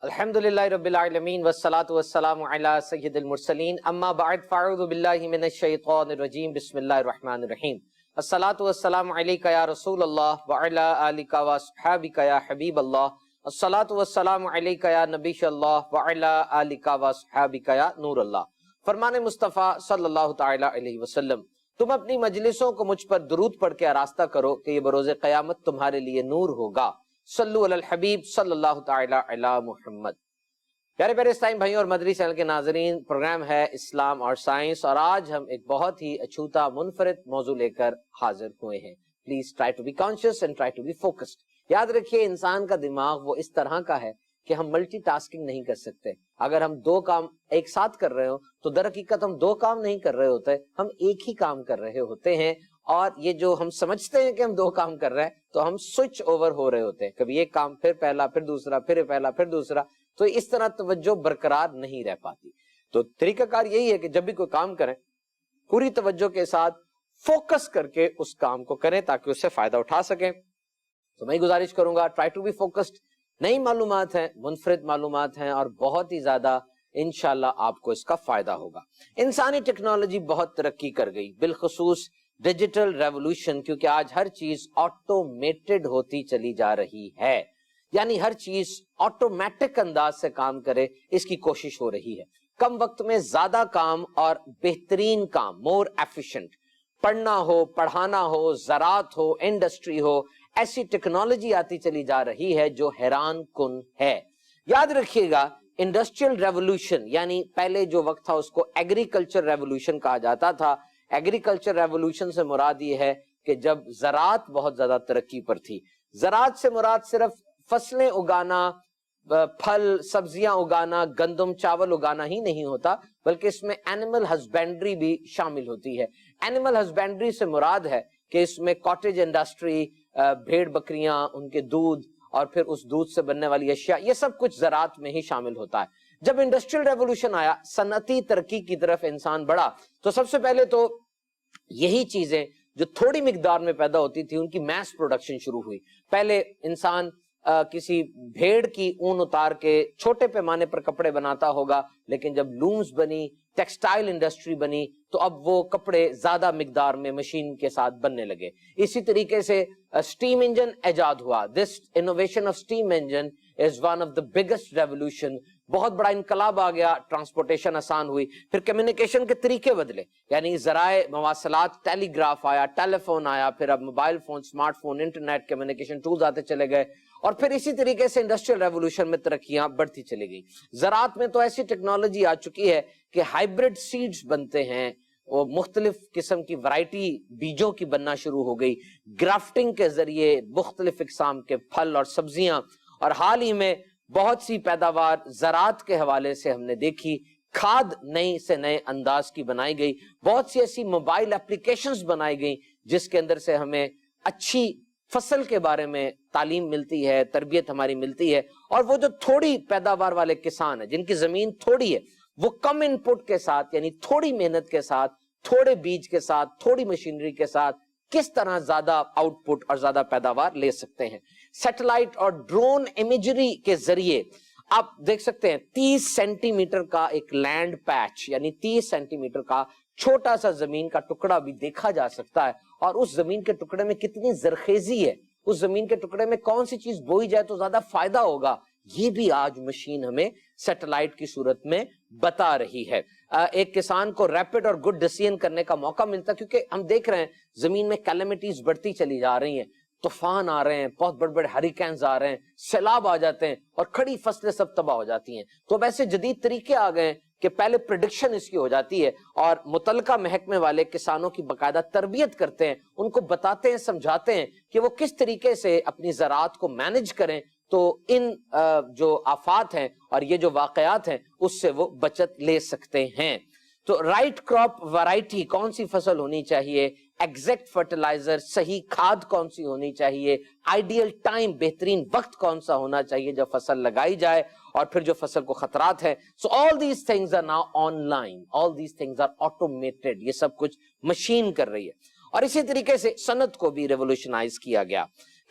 الحمدللہ رب العالمین والصلاة والسلام علی سید المرسلین اما بعد فاعوذ باللہ من الشیطان الرجیم بسم اللہ الرحمن الرحیم الصلاة والسلام علیکہ یا رسول اللہ وعلی آلکہ واصحابکہ یا حبیب اللہ الصلاة والسلام علیکہ یا نبی اللہ وعلی آلکہ واصحابکہ یا نور اللہ۔ فرمان مصطفیٰ صلی اللہ تعالی علیہ وسلم، تم اپنی مجلسوں کو مجھ پر درود پڑھ کے آراستہ کرو کہ یہ بروز قیامت تمہارے لیے نور ہوگا۔ صلو علی الحبیب صلی اللہ تعالی علی محمد۔ پیارے پیارے اسلام بھائیوں اور مدری چینل کے ناظرین، پروگرام ہے اسلام اور سائنس، اور آج ہم ایک بہت ہی اچھوتا منفرد موضوع لے کر حاضر ہوئے ہیں۔ Please try to be conscious and try to be focused. یاد رکھیے، انسان کا دماغ وہ اس طرح کا ہے کہ ہم ملٹی ٹاسکنگ نہیں کر سکتے۔ اگر ہم دو کام ایک ساتھ کر رہے ہو تو در حقیقت ہم دو کام نہیں کر رہے ہوتے، ہم ایک ہی کام کر رہے ہوتے ہیں۔ اور یہ جو ہم سمجھتے ہیں کہ ہم دو کام کر رہے ہیں تو ہم سوئچ اوور ہو رہے ہوتے ہیں، کبھی ایک کام پھر پہلا پھر دوسرا پھر پہلا پھر دوسرا، تو اس طرح توجہ برقرار نہیں رہ پاتی۔ تو طریقہ کار یہی ہے کہ جب بھی کوئی کام کریں پوری توجہ کے ساتھ فوکس کر کے اس کام کو کریں تاکہ اس سے فائدہ اٹھا سکیں۔ تو میں گزارش کروں گا، ٹرائی ٹو بی فوکسڈ۔ نئی معلومات ہیں، منفرد معلومات ہیں، اور بہت ہی زیادہ انشاءاللہ آپ کو اس کا فائدہ ہوگا۔ انسانی ٹیکنالوجی بہت ترقی کر گئی، بالخصوص ڈیجیٹل ریولوشن، کیونکہ آج ہر چیز آٹومیٹڈ ہوتی چلی جا رہی ہے، یعنی ہر چیز آٹومیٹک انداز سے کام کرے اس کی کوشش ہو رہی ہے۔ کم وقت میں زیادہ کام اور بہترین کام، مور ایفیشنٹ، پڑھنا ہو، پڑھانا ہو، زراعت ہو، انڈسٹری ہو، ایسی ٹیکنالوجی آتی چلی جا رہی ہے جو حیران کن ہے۔ یاد رکھیے گا، انڈسٹریل ریولوشن یعنی پہلے جو وقت تھا اس کو ایگریکلچر ریولوشن کہا جاتا تھا۔ ایگریکلچر ریولوشن سے مراد یہ ہے کہ جب زراعت بہت زیادہ ترقی پر تھی۔ زراعت سے مراد صرف فصلیں اگانا، پھل سبزیاں اگانا، گندم چاول اگانا ہی نہیں ہوتا، بلکہ اس میں اینیمل ہسبینڈری بھی شامل ہوتی ہے۔ اینیمل ہسبینڈری سے مراد ہے کہ اس میں کاٹیج انڈسٹری، بھیڑ بکریاں، ان کے دودھ اور پھر اس دودھ سے بننے والی اشیاء، یہ سب کچھ زراعت میں ہی شامل ہوتا ہے۔ جب انڈسٹریل ریولوشن آیا، صنعتی ترقی کی طرف انسان بڑھا، تو سب سے پہلے تو یہی چیزیں جو تھوڑی مقدار میں پیدا ہوتی تھی ان کی میس پروڈکشن شروع ہوئی۔ پہلے انسان کسی بھیڑ کی اون اتار کے چھوٹے پیمانے پر کپڑے بناتا ہوگا، لیکن جب لومز بنی، ٹیکسٹائل انڈسٹری بنی، تو اب وہ کپڑے زیادہ مقدار میں مشین کے ساتھ بننے لگے۔ اسی طریقے سے اسٹیم انجن ایجاد ہوا۔ This innovation of steam engine is one of the biggest revolution. بہت بڑا انقلاب آ گیا، ٹرانسپورٹیشن آسان ہوئی۔ پھر کمیونیکیشن کے طریقے بدلے، یعنی ذرائع مواصلات، ٹیلی گراف آیا، ٹیلی فون آیا، پھر اب mobile phone, smart phone, internet, communication tools آتے چلے گئے، اور پھر اسی طریقے سے انڈسٹریل ریولوشن میں ترقیاں بڑھتی چلی گئی۔ زراعت میں تو ایسی ٹیکنالوجی آ چکی ہے کہ ہائیبرڈ سیڈز بنتے ہیں، وہ مختلف قسم کی ورائٹی بیجوں کی بننا شروع ہو گئی، گرافٹنگ کے ذریعے مختلف اقسام کے پھل اور سبزیاں، اور حال ہی میں بہت سی پیداوار زراعت کے حوالے سے ہم نے دیکھی۔ کھاد نئی سے نئے انداز کی بنائی گئی، بہت سی ایسی موبائل اپلیکیشنز بنائی گئی جس کے اندر سے ہمیں اچھی فصل کے بارے میں تعلیم ملتی ہے، تربیت ہماری ملتی ہے۔ اور وہ جو تھوڑی پیداوار والے کسان ہیں، جن کی زمین تھوڑی ہے، وہ کم ان پٹ کے ساتھ، یعنی تھوڑی محنت کے ساتھ، تھوڑے بیج کے ساتھ، تھوڑی مشینری کے ساتھ کس طرح زیادہ آؤٹ پٹ اور زیادہ پیداوار لے سکتے ہیں۔ سیٹلائٹ اور ڈرون امیجری کے ذریعے آپ دیکھ سکتے ہیں 30 سینٹی میٹر کا ایک لینڈ پیچ، یعنی 30 سینٹی میٹر کا چھوٹا سا زمین کا ٹکڑا بھی دیکھا جا سکتا ہے، اور اس زمین کے ٹکڑے میں کتنی زرخیزی ہے، اس زمین کے ٹکڑے میں کون سی چیز بوئی جائے تو زیادہ فائدہ ہوگا، یہ بھی آج مشین ہمیں سیٹلائٹ کی صورت میں بتا رہی ہے۔ ایک کسان کو ریپڈ اور گڈ ڈیسیژن کرنے کا موقع ملتا ہے، کیونکہ ہم دیکھ رہے ہیں زمین میں کیلمٹیز بڑھتی چلی جا رہی ہیں، طوفان آ رہے ہیں، بہت بڑے بڑے ہریکینز آ رہے ہیں، سیلاب آ جاتے ہیں، اور کھڑی فصلیں سب تباہ ہو جاتی ہیں۔ تو اب ایسے جدید طریقے آ گئے ہیں کہ پہلے پریڈکشن اس کی ہو جاتی ہے، اور متعلقہ محکمے والے کسانوں کی باقاعدہ تربیت کرتے ہیں، ان کو بتاتے ہیں، سمجھاتے ہیں کہ وہ کس طریقے سے اپنی زراعت کو مینج کریں، تو ان جو آفات ہیں اور یہ جو واقعات ہیں اس سے وہ بچت لے سکتے ہیں۔ تو رائٹ کراپ ورائٹی، کون سی فصل ہونی چاہیے، ایگزیکٹ فرٹیلائزر، صحیح کھاد کون سی ہونی چاہیے، آئیڈیل ٹائم، بہترین وقت کون سا ہونا چاہیے جب فصل لگائی جائے، اور پھر جو فصل کو خطرات ہیں۔ So all these things are now online, all these things are automated, یہ سب کچھ مشین کر رہی ہے۔ اور اسی طریقے سے صنعت کو بھی ریولوشنائز کیا گیا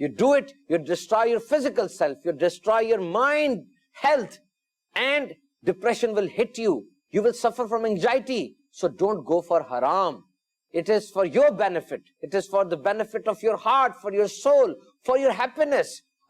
you do it, you destroy your physical self, you destroy your mind health, and depression will hit you, you will suffer from anxiety. So don't go for haram. It is for your benefit, it is for the benefit of your heart, for your soul, for your happiness.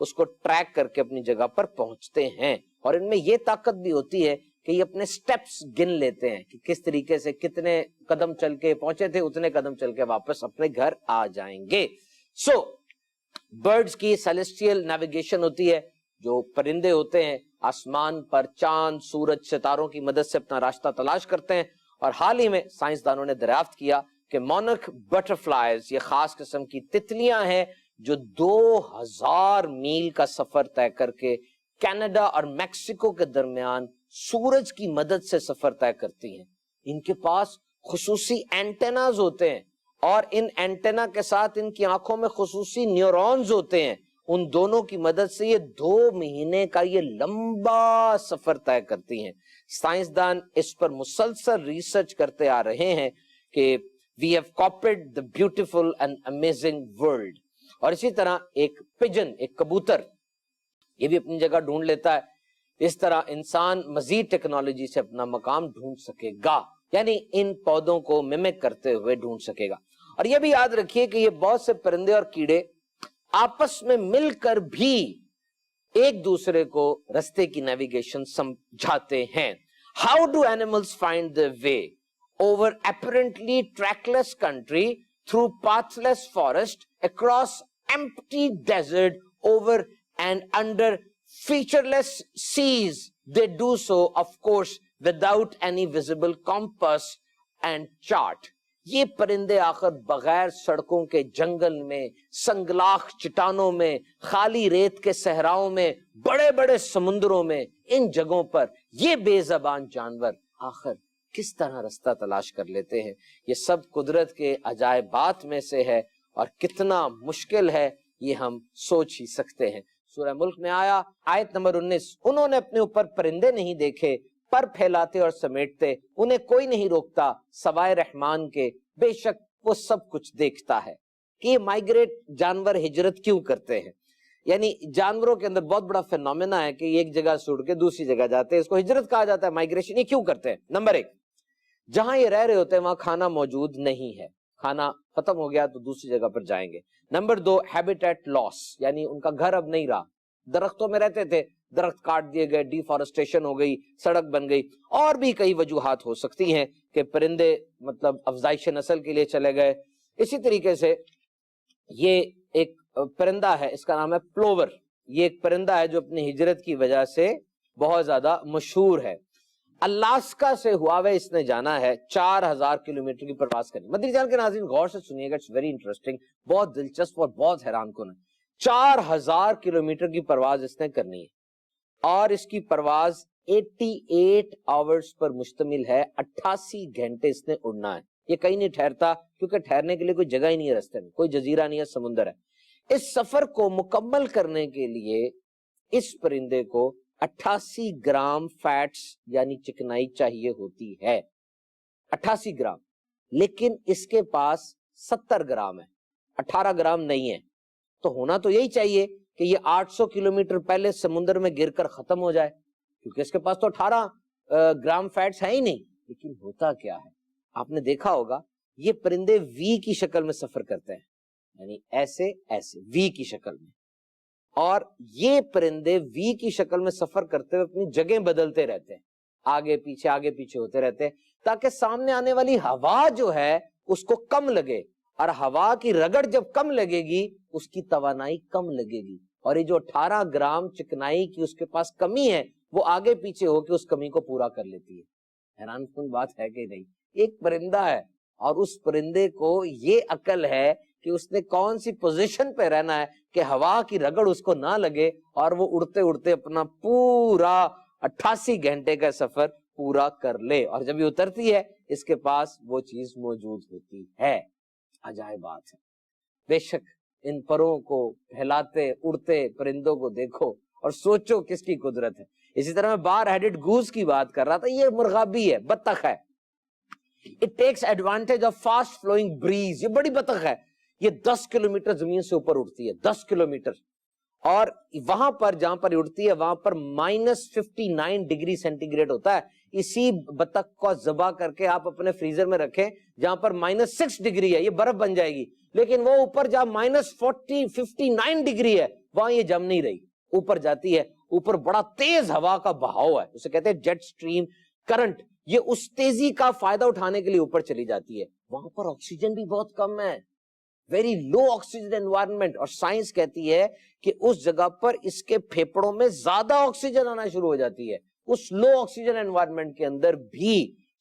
اس کو track کر کے اپنی جگہ پر پہنچتے ہیں. اور ان میں یہ طاقت بھی ہوتی ہے کہ یہ اپنے سٹیپس گن لیتے ہیں کہ کس طریقے سے کتنے قدم چل کے پہنچے تھے, اتنے قدم چل کے واپس اپنے گھر آ جائیں گے. سو برڈز کی سیلیسٹیل نیویگیشن ہوتی ہے, جو پرندے ہوتے ہیں آسمان پر چاند, سورج, ستاروں کی مدد سے اپنا راستہ تلاش کرتے ہیں. اور حال ہی میں سائنسدانوں نے دریافت کیا کہ مونک بٹرفلائز, یہ خاص قسم کی تتلیاں ہیں جو 2000 میل کا سفر طے کر کے کینیڈا اور میکسیکو کے درمیان سورج کی مدد سے سفر طے کرتی ہیں. ان کے پاس خصوصی اینٹیناز ہوتے ہیں اور ان اینٹینا کے ساتھ ان کی آنکھوں میں خصوصی نیورونز ہوتے ہیں. ان دونوں کی مدد سے یہ 2 مہینے کا یہ لمبا سفر طے کرتی ہیں. سائنسدان اس پر مسلسل ریسرچ کرتے آ رہے ہیں کہ we have copied the beautiful and amazing world. اور اسی طرح ایک پجن, ایک کبوتر, یہ بھی اپنی جگہ ڈھونڈ لیتا ہے. اس طرح انسان مزید ٹیکنالوجی سے اپنا مقام ڈھونڈ سکے گا, یعنی ان پودوں کو ممک کرتے ہوئے ڈھونڈ سکے گا. اور یہ بھی یاد رکھیے کہ یہ بہت سے پرندے اور کیڑے آپس میں مل کر بھی ایک دوسرے کو رستے کی نیویگیشن سمجھاتے ہیں. How do animals find their way over apparently trackless country, through pathless forest, across empty desert, over and under featureless seas? They do so, of course, without any visible compass and chart. یہ پرندے آخر بغیر سڑکوں کے جنگل میں, سنگلاخ چٹانوں میں, خالی ریت کے صحراؤں میں, بڑے بڑے سمندروں میں, ان جگہوں پر یہ بے زبان جانور آخر کس طرح رستہ تلاش کر لیتے ہیں؟ یہ سب قدرت کے عجائبات میں سے ہے, اور کتنا مشکل ہے یہ ہم سوچ ہی سکتے ہیں. سورہ ملک میں آیا آیت نمبر 19, انہوں نے اپنے اوپر پرندے نہیں دیکھے, پر پھیلاتے اور سمیٹتے, انہیں کوئی نہیں روکتا سوائے رحمان کے, بے شک وہ سب کچھ دیکھتا ہے. کہ یہ مائگریٹ جانور ہجرت کیوں کرتے ہیں؟ یعنی جانوروں کے اندر بہت بڑا فینومینا ہے کہ یہ ایک جگہ سے اڑ کے دوسری جگہ جاتے ہیں, اس کو ہجرت کہا جاتا ہے, مائگریشن. یہ کیوں کرتے ہیں؟ نمبر 1, جہاں یہ رہ رہے ہوتے ہیں وہاں کھانا موجود نہیں ہے, کھانا ختم ہو گیا تو دوسری جگہ پر جائیں گے. نمبر 2, ہیبیٹیٹ لاس, یعنی ان کا گھر اب نہیں رہا. درختوں میں رہتے تھے, درخت کاٹ دیے گئے, ڈیفارسٹیشن ہو گئی, سڑک بن گئی, اور بھی کئی وجوہات ہو سکتی ہیں کہ پرندے مطلب افزائش نسل کے لیے چلے گئے. اسی طریقے سے یہ ایک پرندہ ہے, اس کا نام ہے پلوور. یہ ایک پرندہ ہے جو اپنی ہجرت کی وجہ سے بہت زیادہ مشہور ہے. الاسکا سے ہواوے اس نے جانا ہے 4000 کلومیٹر کی پرواز کرنی. مدنی چینل کے ناظرین غور سے سنیے گا, اٹس ویری انٹرسٹنگ, بہت دلچسپ اور بہت حیران کن ہے. 4000 کلومیٹر کی پرواز اس نے کرنی ہے, اور اس کی پرواز 88 آورز پر مشتمل ہے. 88 گھنٹے اس نے اڑنا ہے. یہ کہیں نہیں ٹھہرتا, کیونکہ ٹھہرنے کے لیے کوئی جگہ ہی نہیں ہے رستے میں, کوئی جزیرہ نہیں ہے, سمندر ہے. اس سفر کو مکمل کرنے کے لیے اس پرندے کو 88 گرام فیٹس یعنی چکنائی چاہیے ہوتی ہے. 88 گرام, لیکن اس کے پاس 70 گرام ہے, 18 گرام نہیں ہے. تو ہونا تو یہی چاہیے کہ یہ 800 کلومیٹر پہلے سمندر میں گر کر ختم ہو جائے, کیونکہ اس کے پاس تو 18 گرام فیٹس ہے ہی نہیں. لیکن ہوتا کیا ہے, آپ نے دیکھا ہوگا یہ پرندے وی کی شکل میں سفر کرتے ہیں, یعنی ایسے ایسے وی کی شکل میں. اور یہ پرندے وی کی شکل میں سفر کرتے ہوئے اپنی جگہیں بدلتے رہتے ہیں, آگے پیچھے ہوتے رہتے ہیں, تاکہ سامنے آنے والی ہوا جو ہے اس کو کم لگے, اور ہوا کی رگڑ جب کم لگے گی اس کی توانائی کم لگے گی, اور یہ جو 18 گرام چکنائی کی اس کے پاس کمی ہے وہ آگے پیچھے ہو کے اس کمی کو پورا کر لیتی ہے. حیران کن بات ہے کہ نہیں؟ ایک پرندہ ہے اور اس پرندے کو یہ عقل ہے کہ اس نے کون سی پوزیشن پہ رہنا ہے کہ ہوا کی رگڑ اس کو نہ لگے, اور وہ اڑتے اڑتے اپنا پورا 88 گھنٹے کا سفر پورا کر لے. اور جب یہ اترتی ہے اس کے پاس وہ چیز موجود ہوتی ہے. عجائب بات ہے. بے شک ان پروں کو پھیلاتے اڑتے پرندوں کو دیکھو اور سوچو کس کی قدرت ہے. اسی طرح میں بار ہیڈڈ گوز کی بات کر رہا تھا, یہ مرغابی ہے, بطخ ہے. It takes advantage of fast flowing breeze. یہ بڑی بطخ ہے, یہ 10 کلومیٹر زمین سے اوپر اڑتی ہے, 10 کلومیٹر. اور وہاں پر جہاں پر اڑتی ہے وہاں پر -59 ڈگری سینٹی گریڈ ہوتا ہے. اسی بطخ کو ذبح کر کے آپ اپنے فریزر میں رکھیں جہاں پر -6 ڈگری ہے, یہ برف بن جائے گی. لیکن وہ اوپر جہاں -59 ڈگری ہے وہاں یہ جم نہیں رہی, اوپر جاتی ہے, اوپر بڑا تیز ہوا کا بہاؤ ہے, اسے کہتے ہیں جیٹ سٹریم کرنٹ, یہ اس تیزی کا فائدہ اٹھانے کے لیے اوپر چلی جاتی ہے. وہاں پر آکسیجن بھی بہت کم ہے, ویری لو آکسیجن انوائرمنٹ, اور سائنس کہتی ہے کہ اس جگہ پر اس کے پھیپڑوں میں زیادہ آکسیجن آنا شروع ہو جاتی ہے. اس لو آکسیجن انوائرمنٹ کے اندر بھی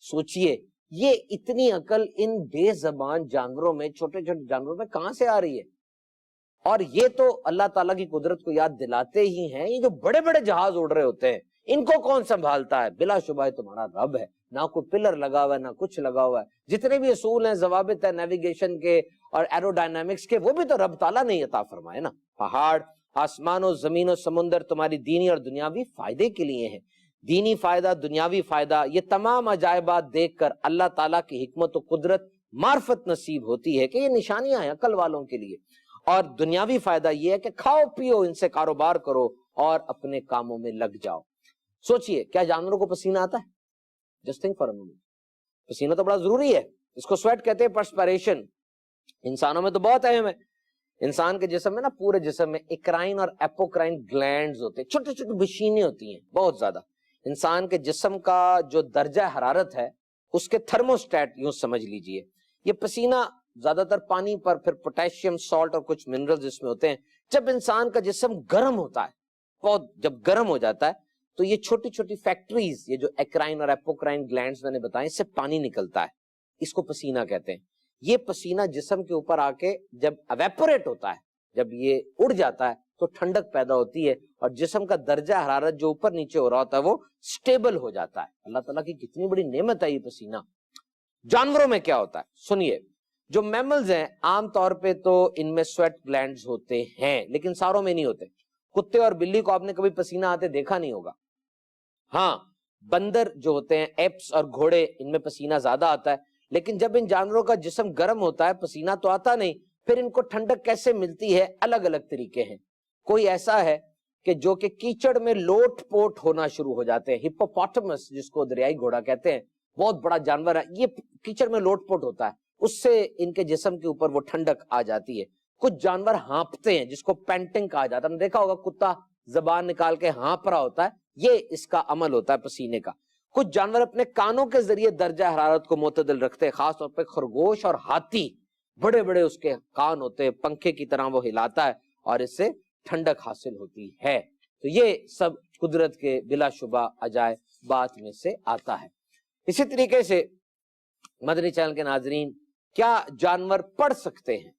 سوچئے یہ اتنی عقل ان بے زبان جانوروں میں, چھوٹے چھوٹے جانوروں میں کہاں سے آ رہی ہے؟ اور یہ تو اللہ تعالیٰ کی قدرت کو یاد دلاتے ہی ہیں. یہ جو بڑے بڑے جہاز اڑ رہے ہوتے ہیں ان کو کون سنبھالتا ہے؟ بلا شبہ تمہارا رب ہے. نہ کوئی پلر لگا ہوا ہے, نہ کچھ لگا ہوا ہے. جتنے بھی اصول ہیں, ضوابط ہیں نیویگیشن کے اور ایرو ڈائنامکس کے, وہ بھی تو رب تعالیٰ نے عطا فرمائے نا. پہاڑ, آسمان و زمین و سمندر تمہاری دینی اور دنیاوی فائدے کے لیے ہیں. دینی فائدہ, دنیاوی فائدہ, یہ تمام عجائبات دیکھ کر اللہ تعالیٰ کی حکمت و قدرت معرفت نصیب ہوتی ہے کہ یہ نشانیاں ہیں عقل والوں کے لیے. اور دنیاوی فائدہ یہ ہے کہ کھاؤ پیو, ان سے کاروبار کرو اور اپنے کاموں میں لگ جاؤ. سوچئے, کیا جانوروں کو پسینہ آتا ہے؟ Just think for a moment. پسینہ تو بڑا ضروری ہے, اس کو سویٹ کہتے ہیں, پرسپیریشن. انسانوں میں تو بہت اہم ہے. انسان کے جسم میں نا, پورے جسم میں ایکرائن اور اپوکرائن گلینڈز ہوتے ہیں, چھوٹی چھوٹی مشینیں ہوتی ہیں بہت زیادہ. انسان کے جسم کا جو درجہ حرارت ہے اس کے تھرموسٹیٹ یوں سمجھ لیجئے. یہ پسینہ زیادہ تر پانی پر, پھر پوٹیشیم سالٹ اور کچھ منرلز اس میں ہوتے ہیں. جب انسان کا جسم گرم ہوتا ہے, بہت جب گرم ہو جاتا ہے, تو یہ چھوٹی چھوٹی فیکٹریز, یہ جو ایکرائن اور اپوکرائن گلینڈز میں نے بتائے, اس سے پانی نکلتا ہے. اس کو پسینہ کہتے ہیں. یہ پسینہ جسم کے اوپر آ کے جب ایویپوریٹ ہوتا ہے, جب یہ اڑ جاتا ہے تو ٹھنڈک پیدا ہوتی ہے اور جسم کا درجہ حرارت جو اوپر نیچے ہو رہا ہوتا ہے وہ سٹیبل ہو جاتا ہے. اللہ تعالیٰ کی کتنی بڑی نعمت ہے یہ پسینہ. جانوروں میں کیا ہوتا ہے سنیے. جو میملز ہیں عام طور پہ تو ان میں سویٹ گلینڈز ہوتے ہیں, لیکن ساروں میں نہیں ہوتے. کتے اور بلی کو آپ نے کبھی پسینہ آتے دیکھا نہیں ہوگا. ہاں, بندر جو ہوتے ہیں, ایپس اور گھوڑے, ان میں پسینہ زیادہ آتا ہے. لیکن جب ان جانوروں کا جسم گرم ہوتا ہے پسینہ تو آتا نہیں. پھر ان کو ٹھنڈک کیسے ملتی ہے؟ الگ الگ طریقے ہیں. کوئی ایسا ہے کہ جو کہ کیچڑ میں لوٹ پوٹ ہونا شروع ہو جاتے ہیں. ہپوپوٹامس جس کو دریائی گھوڑا کہتے ہیں, بہت بڑا جانور ہے, یہ کیچڑ میں لوٹ پوٹ ہوتا ہے, اس سے ان کے جسم کے اوپر وہ ٹھنڈک آ جاتی ہے. کچھ جانور ہانپتے ہیں جس کو پینٹنگ کہا جاتا ہے. ہم نے دیکھا ہوگا کتا زبان نکال کے ہانپ رہا ہوتا ہے, یہ اس کا عمل ہوتا ہے پسینے کا. کچھ جانور اپنے کانوں کے ذریعے درجہ حرارت کو معتدل رکھتے ہیں, خاص طور پہ خرگوش اور ہاتھی, بڑے بڑے اس کے کان ہوتے ہیں, پنکھے کی طرح وہ ہلاتا ہے اور اس سے ٹھنڈک حاصل ہوتی ہے. تو یہ سب قدرت کے بلا شبہ عجائب بات میں سے آتا ہے. اسی طریقے سے مدنی چینل کے ناظرین, کیا جانور پڑھ سکتے ہیں؟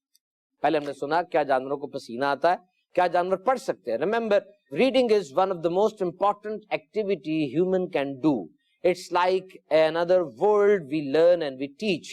پہلے ہم نے سنا کیا جانوروں کو پسینہ آتا ہے, کیا جانور پڑھ سکتے ہیں؟ Remember, reading is one of the most important activity human can do. It's like another world we learn and we teach.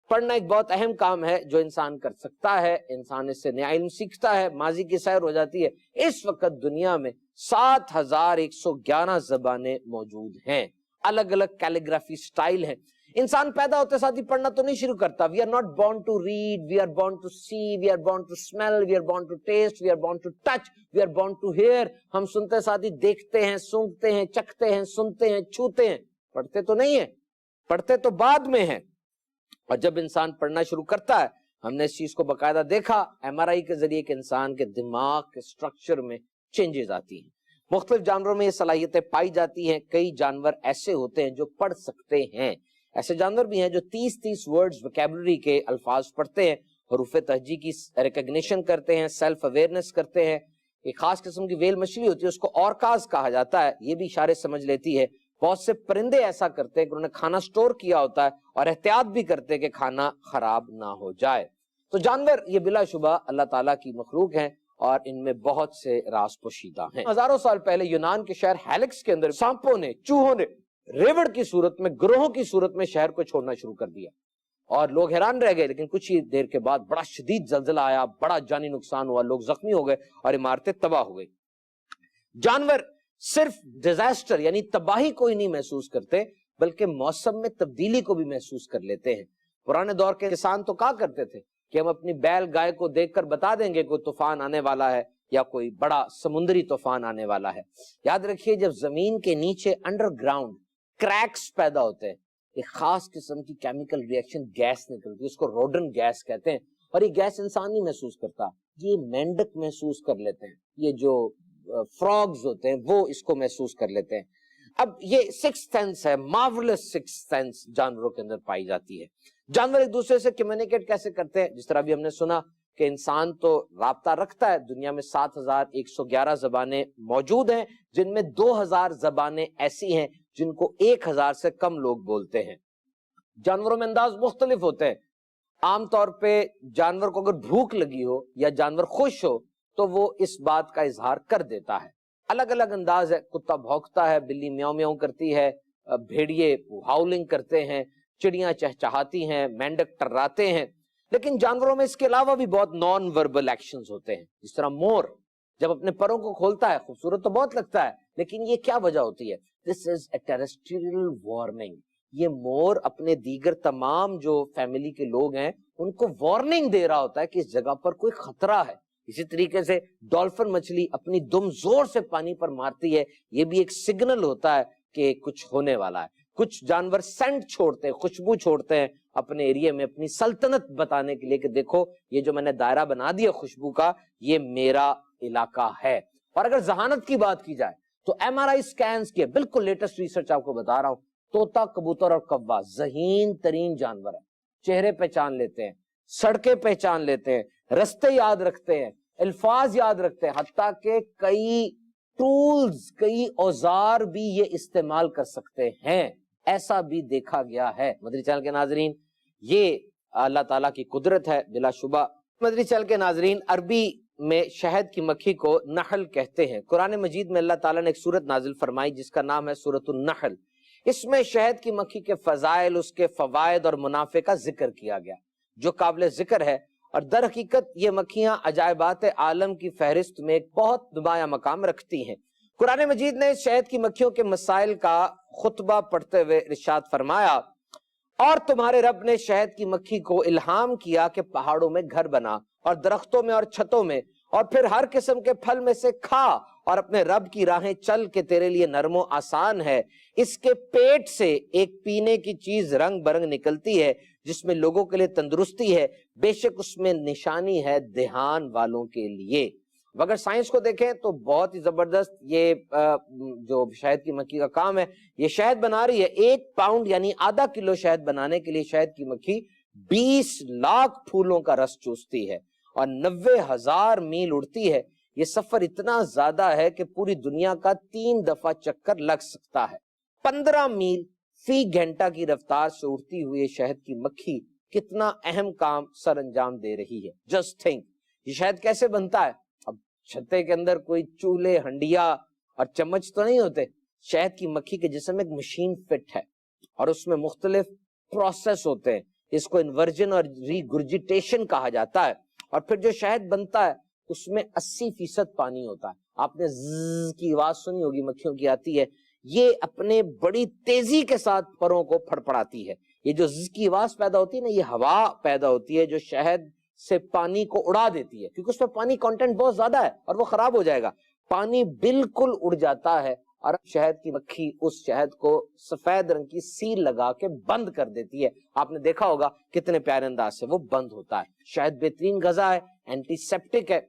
پڑھنا ایک بہت اہم کام ہے جو انسان کر سکتا ہے, انسان اس سے نیا علم سیکھتا ہے, ماضی کی سیر ہو جاتی ہے. اس وقت دنیا میں 7111 زبانیں موجود ہیں, الگ الگ کیلیگرافی سٹائل ہیں. انسان پیدا ہوتے ساتھ ہی پڑھنا تو نہیں شروع کرتا. We are not born to read, we are born to see, we are born to smell, we are born to taste, we are born to touch, we are born to hear. ہم سنتے ساتھ ہی دیکھتے ہیں, سونگتے ہیں, چکھتے ہیں, سنتے ہیں, چھوتے ہیں, پڑھتے تو نہیں ہیں. پڑھتے تو بعد میں ہیں. اور جب انسان پڑھنا شروع کرتا ہے, ہم نے اس چیز کو باقاعدہ دیکھا MRI کے ذریعے کہ انسان کے دماغ کے سٹرکچر میں چینجز آتی ہیں. مختلف جانوروں میں یہ صلاحیتیں پائی جاتی ہیں. کئی جانور ایسے ہوتے ہیں جو پڑھ سکتے ہیں. ایسے جانور بھی ہیں جو 30 ورڈز ویکیبلری کے الفاظ پڑھتے ہیں, حروف تہجی کی ریکگنیشن کرتے ہیں, سیلف اویئرنس کرتے ہیں. ایک خاص قسم کی ویل مچھلی ہوتی ہے, اس کو اورکاز کہا جاتا ہے, یہ بھی اشارے سمجھ لیتی ہے. بہت سے پرندے ایسا کرتے ہیں کہ انہوں نے کھانا سٹور کیا ہوتا ہے اور احتیاط بھی کرتے ہیں کہ کھانا خراب نہ ہو جائے. تو جانور یہ بلا شبہ اللہ تعالیٰ کی مخلوق ہیں اور ان میں بہت سے راز پوشیدہ ہیں. ہزاروں سال پہلے یونان کے شہر ہیلکس کے اندر سانپوں نے, چوہوں نے ریوڑ کی صورت میں, گروہوں کی صورت میں شہر کو چھوڑنا شروع کر دیا اور لوگ حیران رہ گئے. لیکن کچھ ہی دیر کے بعد بڑا شدید زلزلہ آیا, بڑا جانی نقصان ہوا, لوگ زخمی ہو گئے اور عمارتیں تباہ ہو گئی. جانور صرف ڈیزاسٹر یعنی تباہی کو ہی نہیں محسوس کرتے بلکہ موسم میں تبدیلی کو بھی محسوس کر لیتے ہیں. پرانے دور کے کسان تو کہا کرتے تھے کہ ہم اپنی بیل گائے کو دیکھ کر بتا دیں گے کوئی طوفان آنے والا ہے یا کوئی بڑا سمندری طوفان آنے والا ہے. یاد رکھیے, جب زمین کے نیچے انڈر گراؤنڈ کریکس پیدا ہوتے ہیں, ایک خاص قسم کی کیمیکل ریئیکشن گیس نکلتی ہے, اس کو روڈن گیس کہتے ہیں, اور یہ گیس انسان نہیں محسوس کرتا، یہ مینڈک محسوس کر لیتے ہیں، یہ جو فراگز ہوتے ہیں وہ اس کو محسوس کر لیتے ہیں۔ اب یہ سکس سینس ہے، مارولس سکس سینس جانوروں کے اندر پائی جاتی ہے۔ جانور ایک دوسرے سے کمیونیکیٹ کیسے کرتے ہیں؟ جس طرح بھی ہم نے سنا کہ انسان تو رابطہ رکھتا ہے، دنیا میں 7111 زبانیں موجود ہیں، جن میں 2000 زبانیں ایسی ہیں جن کو 1000 سے کم لوگ بولتے ہیں۔ جانوروں میں انداز مختلف ہوتے ہیں۔ عام طور پہ جانور کو اگر بھوک لگی ہو یا جانور خوش ہو تو وہ اس بات کا اظہار کر دیتا ہے۔ الگ الگ انداز ہے، کتا بھونکتا ہے، بلی میاؤں میاؤں کرتی ہے، بھیڑیے ہاؤلنگ کرتے ہیں، چڑیاں چہچہاتی ہیں، مینڈک ٹراتے ہیں۔ لیکن جانوروں میں اس کے علاوہ بھی بہت نان وربل ایکشنز ہوتے ہیں، جس طرح مور جب اپنے پروں کو کھولتا ہے خوبصورت تو بہت لگتا ہے، لیکن یہ کیا وجہ ہوتی ہے؟ دس از اے ٹیریسٹریل وارننگ۔ یہ مور اپنے دیگر تمام جو فیملی کے لوگ ہیں ان کو وارننگ دے رہا ہوتا ہے کہ اس جگہ پر کوئی خطرہ ہے۔ اسی طریقے سے ڈولفن مچھلی اپنی دم زور سے پانی پر مارتی ہے، یہ بھی ایک سگنل ہوتا ہے کہ کچھ ہونے والا ہے۔ کچھ جانور سینٹ چھوڑتے ہیں، خوشبو چھوڑتے ہیں اپنے ایریے میں، اپنی سلطنت بتانے کے لیے کہ دیکھو یہ جو میں نے دائرہ بنا دیا خوشبو کا، یہ میرا علاقہ ہے۔ اور اگر ذہانت کی بات کی جائے تو ایم آر آئی اسکینز کے بالکل لیٹسٹ ریسرچ آپ کو بتا رہا ہوں، طوطا، کبوتر اور کوا ذہین ترین جانور ہیں، چہرے پہچان لیتے ہیں، سڑکیں پہچان لیتے ہیں، رستے یاد رکھتے ہیں، الفاظ یاد رکھتے ہیں، حتیٰ کہ کئی ٹولز، کئی اوزار بھی یہ استعمال کر سکتے ہیں، ایسا بھی دیکھا گیا ہے۔ مدری چینل کے ناظرین، یہ اللہ تعالیٰ کی قدرت ہے بلا شبہ۔ مدری چینل کے ناظرین، عربی میں شہد کی مکھی کو نحل کہتے ہیں۔ قرآن مجید میں اللہ تعالیٰ نے ایک سورت نازل فرمائی جس کا نام ہے سورۃ النحل۔ اس میں شہد کی مکھی کے فضائل، اس کے فوائد اور منافع کا ذکر کیا گیا جو قابل ذکر ہے، اور در حقیقت یہ مکھیاں عجائبات عالم کی فہرست میں ایک بہت نمایاں مقام رکھتی ہیں۔ قرآن مجید نے شہد کی مکھیوں کے مسائل کا خطبہ پڑھتے ہوئے ارشاد فرمایا، اور تمہارے رب نے شہد کی مکھی کو الہام کیا کہ پہاڑوں میں گھر بنا اور درختوں میں اور چھتوں میں، اور پھر ہر قسم کے پھل میں سے کھا اور اپنے رب کی راہیں چل کے تیرے لیے نرم و آسان ہے۔ اس کے پیٹ سے ایک پینے کی چیز رنگ برنگ نکلتی ہے جس میں لوگوں کے لیے تندرستی ہے، بے شک اس میں نشانی ہے دھیان والوں کے لیے۔ اگر سائنس کو دیکھیں تو بہت ہی زبردست یہ جو شہد کی مکھی کا کام ہے، یہ شہد بنا رہی ہے 1 پاؤنڈ یعنی آدھا کلو شہد بنانے کے لیے شہد کی مکھی 20 لاکھ پھولوں کا رس چوستی ہے اور 90,000 میل اڑتی ہے۔ یہ سفر اتنا زیادہ ہے کہ پوری دنیا کا 3 دفعہ چکر لگ سکتا ہے۔ 15 میل فی گھنٹہ کی رفتار سے اڑتی ہوئی شہد کی مکھی کتنا اہم کام سر انجام دے رہی ہے۔ جسٹ تھنک، یہ شہد کیسے بنتا ہے؟ اب چھتے کے اندر کوئی چولہے، ہنڈیا اور چمچ تو نہیں ہوتے۔ شہد کی مکھی کے جسم ایک مشین فٹ ہے اور اس میں مختلف پروسیس ہوتے ہیں، اس کو انورجن اور ریگرجیٹیشن کہا جاتا ہے، اور پھر جو شہد بنتا ہے اس میں 80% پانی ہوتا ہے۔ آپ نے زز کی آواز سنی ہوگی، مکھیوں کی آتی ہے، یہ اپنے بڑی تیزی کے ساتھ پروں کو پھڑپڑاتی ہے۔ یہ جو زز کی آواز پیدا ہوتی ہے نا، یہ ہوا پیدا ہوتی ہے جو شہد سے پانی کو اڑا دیتی ہے، کیونکہ اس میں پانی کانٹینٹ بہت زیادہ ہے اور وہ خراب ہو جائے گا۔ پانی بالکل اڑ جاتا ہے اور شہد کی مکھی اس شہد کو سفید رنگ کی سیل لگا کے بند کر دیتی ہے۔ آپ نے دیکھا ہوگا کتنے پیارے انداز سے وہ بند ہوتا ہے۔ شہد بہترین غذا ہے، اینٹی سیپٹک ہے۔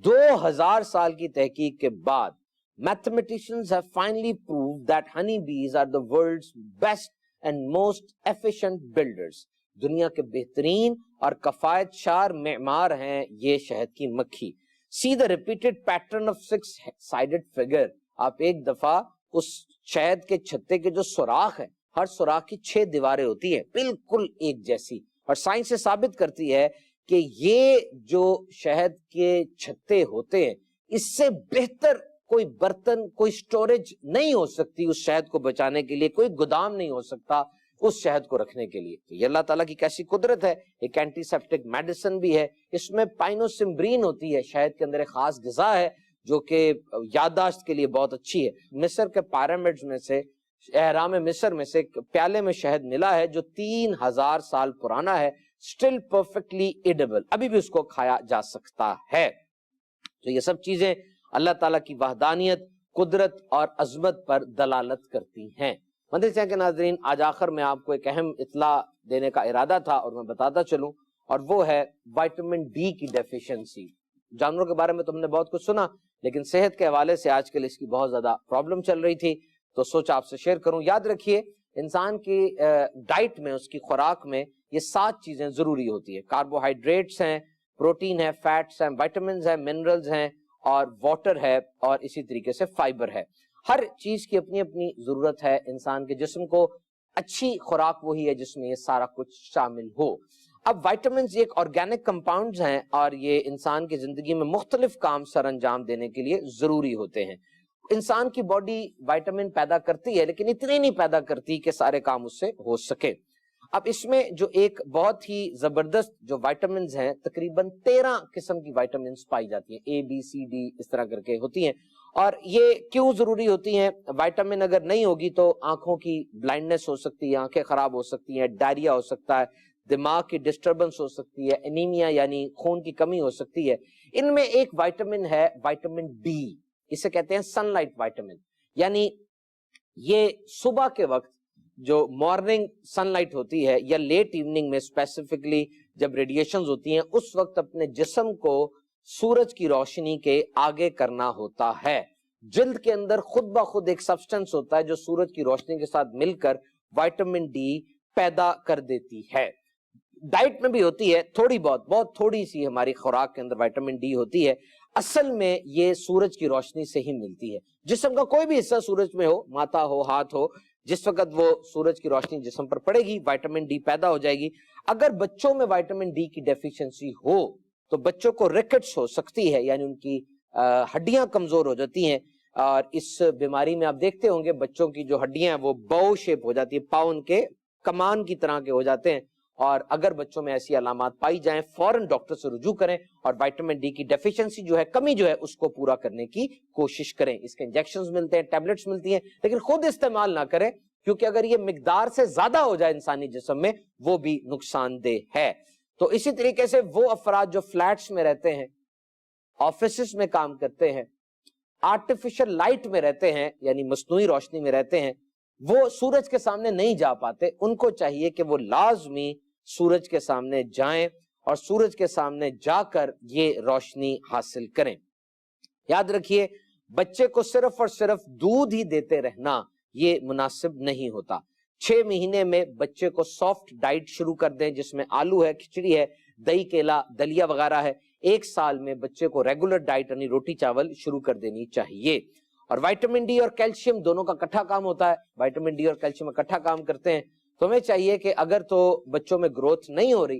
2000 سال کی تحقیق کے بعد mathematicians have finally proved that honeybees are the world's best and most efficient builders۔ دنیا کے بہترین اور کفایت شار معمار ہیں یہ شہد کی مکھی۔ See the repeated pattern of 6-sided figure۔ آپ ایک دفعہ اس شہد کے چھتے کے جو سوراخ ہے، ہر سوراخ کی 6 دیواریں ہوتی ہیں بالکل ایک جیسی، اور سائنس سے ثابت کرتی ہے کہ یہ جو شہد کے چھتے ہوتے ہیں اس سے بہتر کوئی برتن، کوئی سٹوریج نہیں ہو سکتی اس شہد کو بچانے کے لیے، کوئی گودام نہیں ہو سکتا اس شہد کو رکھنے کے لیے۔ تو یہ اللہ تعالیٰ کی کیسی قدرت ہے۔ ایک اینٹی سیپٹک میڈیسن بھی ہے، اس میں پائنوسمبرین ہوتی ہے، شہد کے اندر ایک خاص غذا ہے جو کہ یادداشت کے لیے بہت اچھی ہے۔ مصر کے پیرامڈز میں سے، اہرام مصر میں سے پیالے میں شہد ملا ہے جو 3000 سال پرانا ہے، اسٹل پرفیکٹلی ایڈیبل، ابھی بھی اس کو کھایا جا سکتا ہے۔ تو یہ سب چیزیں اللہ تعالیٰ کی وحدانیت، قدرت اور عظمت پر دلالت کرتی ہیں۔ مدری چینل کے ناظرین، آج آخر میں آپ کو ایک اہم اطلاع دینے کا ارادہ تھا اور میں بتاتا چلوں، اور وہ ہے وائٹامن ڈی کی ڈیفیشنسی۔ جانوروں کے بارے میں تو ہم نے بہت کچھ سنا، لیکن صحت کے حوالے سے آج کل اس کی بہت زیادہ پرابلم چل رہی تھی، تو سوچا آپ سے شیئر کروں۔ یاد رکھیے انسان کی ڈائٹ میں، اس کی خوراک میں یہ 7 چیزیں ضروری ہوتی ہے۔ کاربوہائیڈریٹس ہیں، پروٹین ہے، فیٹس ہیں، وائٹامنز ہیں، منرلز ہیں، اور واٹر ہے، اور اسی طریقے سے فائبر ہے۔ ہر چیز کی اپنی اپنی ضرورت ہے۔ انسان کے جسم کو اچھی خوراک وہی ہے جس میں یہ سارا کچھ شامل ہو۔ اب وائٹامنز ایک آرگینک کمپاؤنڈز ہیں، اور یہ انسان کی زندگی میں مختلف کام سر انجام دینے کے لیے ضروری ہوتے ہیں۔ انسان کی باڈی وائٹامن پیدا کرتی ہے، لیکن اتنی نہیں پیدا کرتی کہ سارے کام اس سے ہو سکے۔ اب اس میں جو ایک بہت ہی زبردست جو وائٹامنز ہیں، تقریباً 13 قسم کی وائٹامنز پائی جاتی ہیں، اے بی سی ڈی اس طرح کر کے ہوتی ہیں۔ اور یہ کیوں ضروری ہوتی ہیں؟ وائٹامن اگر نہیں ہوگی تو آنکھوں کی بلائنڈنس ہو سکتی ہے، آنکھیں خراب ہو سکتی ہیں، ڈائریا ہو سکتا ہے، دماغ کی ڈسٹربنس ہو سکتی ہے، انیمیا یعنی خون کی کمی ہو سکتی ہے۔ ان میں ایک وائٹامن ہے وائٹامن ڈی، اسے کہتے ہیں سن لائٹ وائٹامن، یعنی یہ صبح کے وقت جو مارننگ سن لائٹ ہوتی ہے، یا لیٹ ایوننگ میں اسپیسیفکلی جب ریڈیشنز ہوتی ہیں، اس وقت اپنے جسم کو سورج کی روشنی کے آگے کرنا ہوتا ہے۔ جلد کے اندر خود بخود ایک سبسٹنس ہوتا ہے جو سورج کی روشنی کے ساتھ مل کر وائٹامن ڈی پیدا کر دیتی ہے۔ ڈائٹ میں بھی ہوتی ہے تھوڑی بہت تھوڑی سی ہماری خوراک کے اندر وائٹامن ڈی ہوتی ہے۔ اصل میں یہ سورج کی روشنی سے ہی ملتی ہے۔ جسم کا کوئی بھی حصہ سورج میں ہو، ماتھا ہو، ہاتھ ہو، جس وقت وہ سورج کی روشنی جسم پر پڑے گی، وائٹامن ڈی پیدا ہو جائے گی۔ اگر بچوں میں وائٹامن ڈی کی ڈیفیشنسی ہو تو بچوں کو ریکٹس ہو سکتی ہے، یعنی ان کی ہڈیاں کمزور ہو جاتی ہیں، اور اس بیماری میں آپ دیکھتے ہوں گے بچوں کی جو ہڈیاں ہیں وہ باؤ شیپ ہو جاتی ہے، پاؤں کے کمان کی طرح کے ہو جاتے ہیں۔ اور اگر بچوں میں ایسی علامات پائی جائیں، فوراً ڈاکٹر سے رجوع کریں اور وائٹامن ڈی کی ڈیفیشنسی جو ہے، کمی جو ہے، اس کو پورا کرنے کی کوشش کریں۔ اس کے انجیکشنز ملتے ہیں، ٹیبلٹس ملتی ہیں، لیکن خود استعمال نہ کریں، کیونکہ اگر یہ مقدار سے زیادہ ہو جائے انسانی جسم میں وہ بھی نقصان دہ ہے۔ تو اسی طریقے سے وہ افراد جو فلیٹس میں رہتے ہیں، آفیسز میں کام کرتے ہیں، آرٹیفیشل لائٹ میں رہتے ہیں یعنی مصنوعی روشنی میں رہتے ہیں، وہ سورج کے سامنے نہیں جا پاتے، ان کو چاہیے کہ وہ لازمی سورج کے سامنے جائیں اور سورج کے سامنے جا کر یہ روشنی حاصل کریں۔ یاد رکھیے بچے کو صرف اور صرف دودھ ہی دیتے رہنا یہ مناسب نہیں ہوتا۔ 6 مہینے میں بچے کو سافٹ ڈائٹ شروع کر دیں، جس میں آلو ہے، کھچڑی ہے، دہی کیلا، دلیا وغیرہ ہے۔ 1 سال میں بچے کو ریگولر ڈائٹ یعنی روٹی چاول شروع کر دینی چاہیے۔ اور وائٹامن ڈی اور کیلشیم دونوں کا اکٹھا کام ہوتا ہے، وائٹامن ڈی اور کیلشیم اکٹھا کام کرتے ہیں۔ تو ہمیں چاہیے کہ اگر تو بچوں میں گروتھ نہیں ہو رہی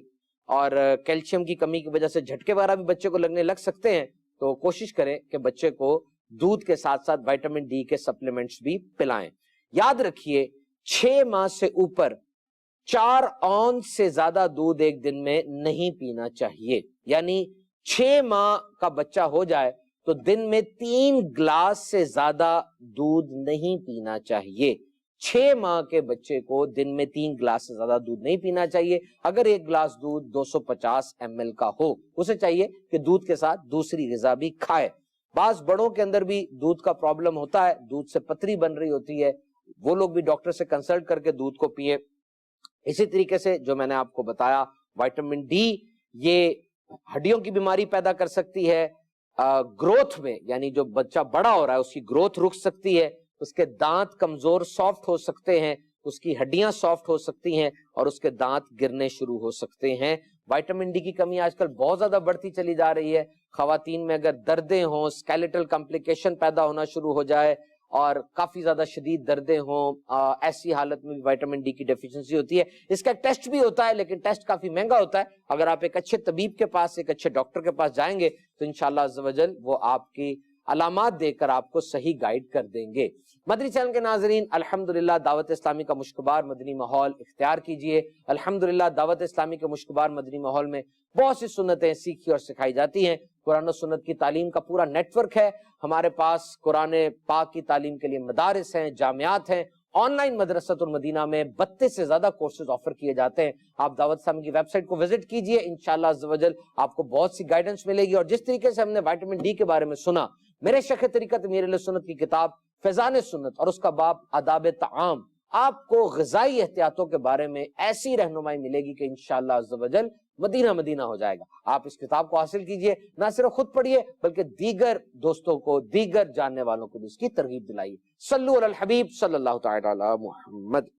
اور کیلشیم کی کمی کی وجہ سے جھٹکے وغیرہ بھی بچے کو لگنے لگ سکتے ہیں، تو کوشش کریں کہ بچے کو دودھ کے ساتھ ساتھ وائٹامن ڈی کے سپلیمنٹس بھی پلائیں۔ یاد رکھیے 6 ماہ سے اوپر 4 اونس سے زیادہ دودھ ایک دن میں نہیں پینا چاہیے، یعنی 6 ماہ کا بچہ ہو جائے تو دن میں 3 گلاس سے زیادہ دودھ نہیں پینا چاہیے۔ 6 ماہ کے بچے کو دن میں 3 گلاس سے زیادہ دودھ نہیں پینا چاہیے۔ اگر 1 گلاس دودھ 250 ml کا ہو، اسے چاہیے کہ دودھ کے ساتھ دوسری غذا بھی کھائے۔ بعض بڑوں کے اندر بھی دودھ کا پرابلم ہوتا ہے، دودھ سے پتری بن رہی ہوتی ہے، وہ لوگ بھی ڈاکٹر سے کنسلٹ کر کے دودھ کو پیئے۔ اسی طریقے سے جو میں نے آپ کو بتایا وائٹامن ڈی یہ ہڈیوں کی بیماری پیدا کر سکتی ہے، گروتھ میں یعنی جو بچہ بڑا ہو رہا ہے اس کی گروتھ رک سکتی ہے، اس کے دانت کمزور سافٹ ہو سکتے ہیں، اس کی ہڈیاں سافٹ ہو سکتی ہیں، اور اس کے دانت گرنے شروع ہو سکتے ہیں۔ وائٹامن ڈی کی کمی آج کل بہت زیادہ بڑھتی چلی جا رہی ہے۔ خواتین میں اگر دردیں ہوں، اسکیلیٹل کمپلیکیشن پیدا ہونا شروع ہو جائے اور کافی زیادہ شدید دردیں ہوں، ایسی حالت میں بھی وائٹامن ڈی کی ڈیفیشنسی ہوتی ہے۔ اس کا ایک ٹیسٹ بھی ہوتا ہے، لیکن ٹیسٹ کافی مہنگا ہوتا ہے۔ اگر آپ ایک اچھے طبیب کے پاس، ایک اچھے ڈاکٹر کے پاس جائیں گے تو انشاءاللہ عز و جل وہ آپ کی علامات دے کر آپ کو صحیح گائیڈ کر دیں گے۔ مدنی چینل کے ناظرین، الحمدللہ دعوت اسلامی کا مشکبار مدنی ماحول اختیار کیجئے۔ الحمدللہ دعوت اسلامی کے مشکبار مدنی ماحول میں بہت سی سنتیں سیکھی اور سکھائی جاتی ہیں۔ قرآن و سنت کی تعلیم کا پورا نیٹ ورک ہے ہمارے پاس۔ قرآن پاک کی تعلیم کے لیے مدارس ہیں، جامعات ہیں۔ آن لائن مدرسۃ المدینہ میں 32 سے زیادہ کورسز آفر کیے جاتے ہیں۔ آپ دعوت اسلامی کی ویب سائٹ کو وزٹ کیجئے، انشاءاللہ عز و جل آپ کو بہت سی گائیڈنس ملے گی۔ اور جس طریقے سے ہم نے وائٹامن ڈی کے بارے میں سنا، میرے شیخ طریقت امیر اہل سنت کی کتاب فیضان سنت اور اس کا باب آداب طعام آپ کو غذائی احتیاطوں کے بارے میں ایسی رہنمائی ملے گی کہ انشاءاللہ عز و جل مدینہ مدینہ ہو جائے گا۔ آپ اس کتاب کو حاصل کیجئے، نہ صرف خود پڑھیے بلکہ دیگر دوستوں کو، دیگر جاننے والوں کو بھی اس کی ترغیب دلائیے۔ صلو علی الحبیب صلی اللہ تعالی علی محمد۔